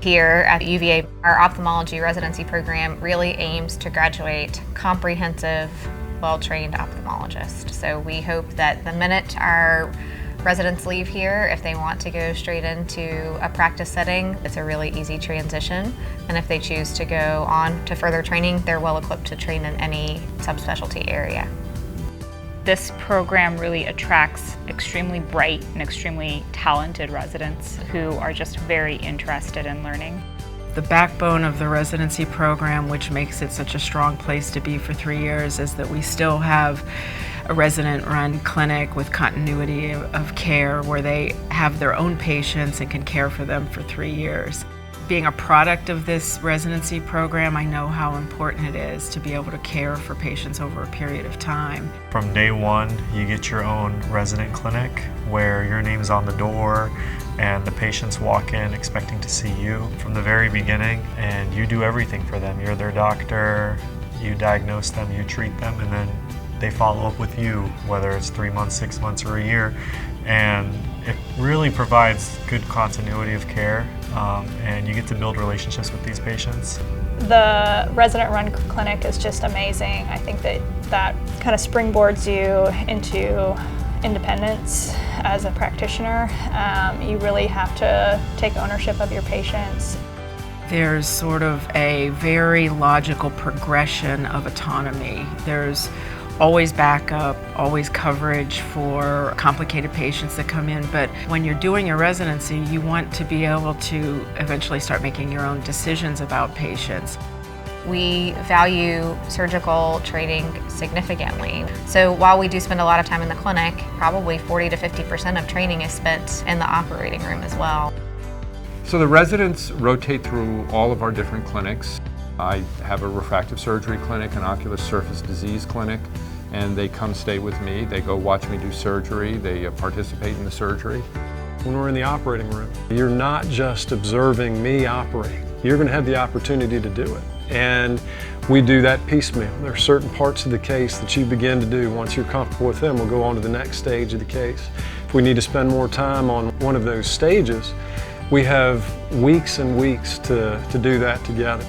Here at UVA, our ophthalmology residency program really aims to graduate comprehensive, well-trained ophthalmologists. So we hope that the minute our residents leave here, if they want to go straight into a practice setting, it's a really easy transition. And if they choose to go on to further training, they're well equipped to train in any subspecialty area. This program really attracts extremely bright and extremely talented residents who are just very interested in learning. The backbone of the residency program, which makes it such a strong place to be for 3 years, is that we still have a resident-run clinic with continuity of care where they have their own patients and can care for them for 3 years. Being a product of this residency program, I know how important it is to be able to care for patients over a period of time. From day one, you get your own resident clinic where your name's on the door and the patients walk in expecting to see you from the very beginning, and you do everything for them. You're their doctor, you diagnose them, you treat them, and then they follow up with you, whether it's 3 months, 6 months, or a year. And it really provides good continuity of care, and you get to build relationships with these patients. The resident-run clinic is just amazing. I think that kind of springboards you into independence as a practitioner. You really have to take ownership of your patients. There's sort of a very logical progression of autonomy. There's always backup, always coverage for complicated patients that come in, but when you're doing your residency, you want to be able to eventually start making your own decisions about patients. We value surgical training significantly. So while we do spend a lot of time in the clinic, probably 40 to 50% of training is spent in the operating room as well. So the residents rotate through all of our different clinics. I have a refractive surgery clinic, an ocular surface disease clinic, and they come stay with me. They go watch me do surgery. They participate in the surgery. When we're in the operating room, you're not just observing me operate. You're going to have the opportunity to do it. And we do that piecemeal. There are certain parts of the case that you begin to do. Once you're comfortable with them, we'll go on to the next stage of the case. If we need to spend more time on one of those stages, we have weeks and weeks to do that together.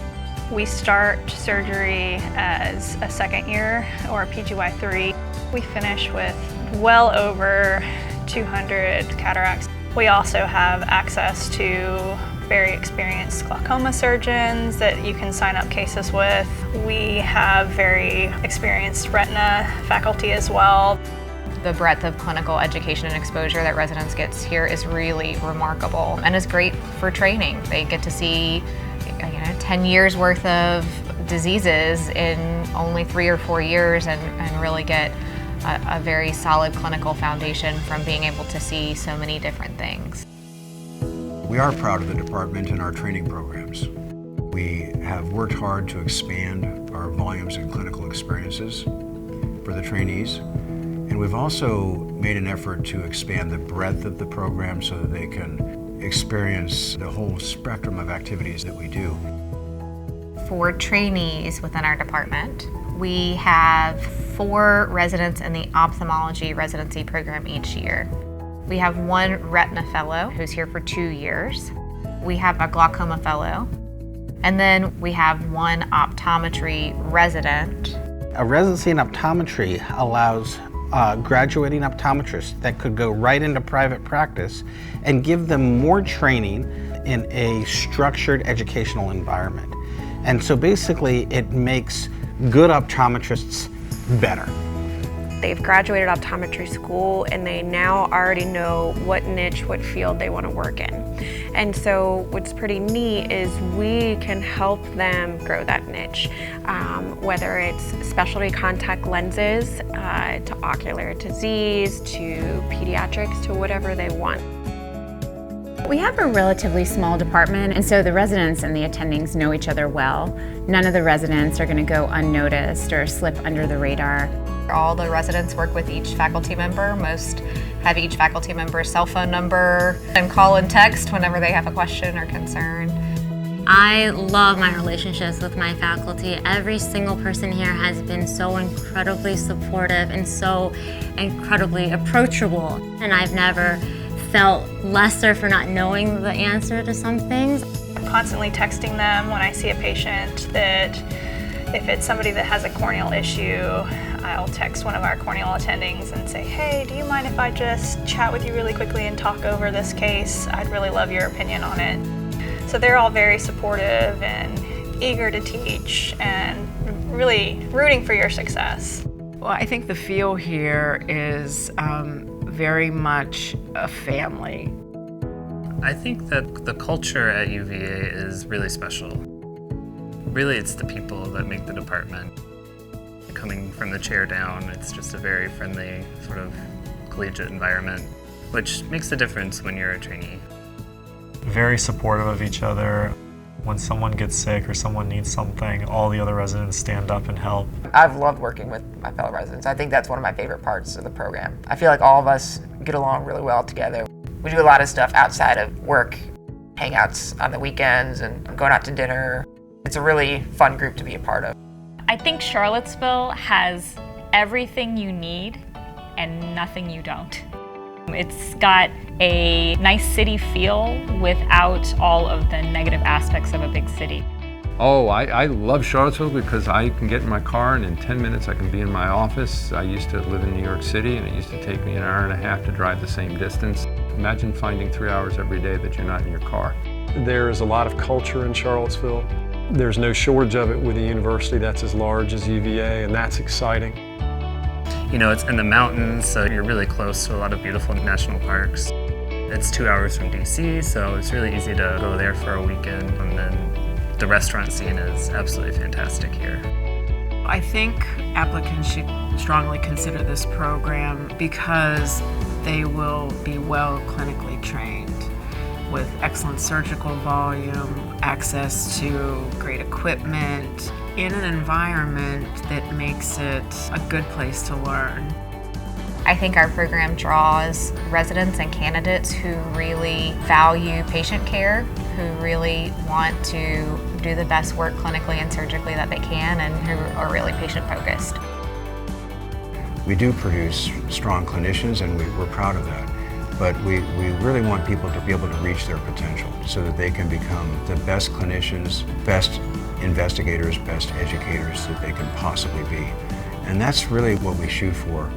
We start surgery as a second year or a PGY3. We finish with well over 200 cataracts. We also have access to very experienced glaucoma surgeons that you can sign up cases with. We have very experienced retina faculty as well. The breadth of clinical education and exposure that residents get here is really remarkable and is great for training. They get to see 10 years worth of diseases in only 3 or 4 years and really get a very solid clinical foundation from being able to see so many different things. We are proud of the department and our training programs. We have worked hard to expand our volumes and clinical experiences for the trainees, and we've also made an effort to expand the breadth of the program so that they can experience the whole spectrum of activities that we do. For trainees within our department, we have 4 residents in the ophthalmology residency program each year. We have 1 retina fellow who's here for 2 years. We have a glaucoma fellow. And then we have 1 optometry resident. A residency in optometry allows graduating optometrists that could go right into private practice and give them more training in a structured educational environment. And so basically it makes good optometrists better. They've graduated optometry school and they now already know what niche, what field they want to work in. And so what's pretty neat is we can help them grow that niche, whether it's specialty contact lenses, to ocular disease, to pediatrics, to whatever they want. We have a relatively small department, and so the residents and the attendings know each other well. None of the residents are going to go unnoticed or slip under the radar. All the residents work with each faculty member. Most have each faculty member's cell phone number and call and text whenever they have a question or concern. I love my relationships with my faculty. Every single person here has been so incredibly supportive and so incredibly approachable. And I've never felt lesser for not knowing the answer to some things. I'm constantly texting them when I see a patient that if it's somebody that has a corneal issue, I'll text one of our corneal attendings and say, hey, do you mind if I just chat with you really quickly and talk over this case? I'd really love your opinion on it. So they're all very supportive and eager to teach and really rooting for your success. Well, I think the feel here is very much a family. I think that the culture at UVA is really special. Really, it's the people that make the department. Coming from the chair down, it's just a very friendly, sort of collegiate environment, which makes a difference when you're a trainee. Very supportive of each other. When someone gets sick or someone needs something, all the other residents stand up and help. I've loved working with my fellow residents. I think that's one of my favorite parts of the program. I feel like all of us get along really well together. We do a lot of stuff outside of work, hangouts on the weekends and going out to dinner. It's a really fun group to be a part of. I think Charlottesville has everything you need and nothing you don't. It's got a nice city feel without all of the negative aspects of a big city. Oh, I love Charlottesville because I can get in my car and in 10 minutes I can be in my office. I used to live in New York City and it used to take me an hour and a half to drive the same distance. Imagine finding 3 hours every day that you're not in your car. There is a lot of culture in Charlottesville. There's no shortage of it with a university that's as large as UVA, and that's exciting. You know, it's in the mountains, so you're really close to a lot of beautiful national parks. It's 2 hours from DC, so it's really easy to go there for a weekend, and then the restaurant scene is absolutely fantastic here. I think applicants should strongly consider this program because they will be well clinically trained with excellent surgical volume, access to great equipment, in an environment that makes it a good place to learn. I think our program draws residents and candidates who really value patient care, who really want to do the best work clinically and surgically that they can, and who are really patient-focused. We do produce strong clinicians, and we're proud of that. But we really want people to be able to reach their potential so that they can become the best clinicians, best investigators, best educators that they can possibly be. And that's really what we shoot for.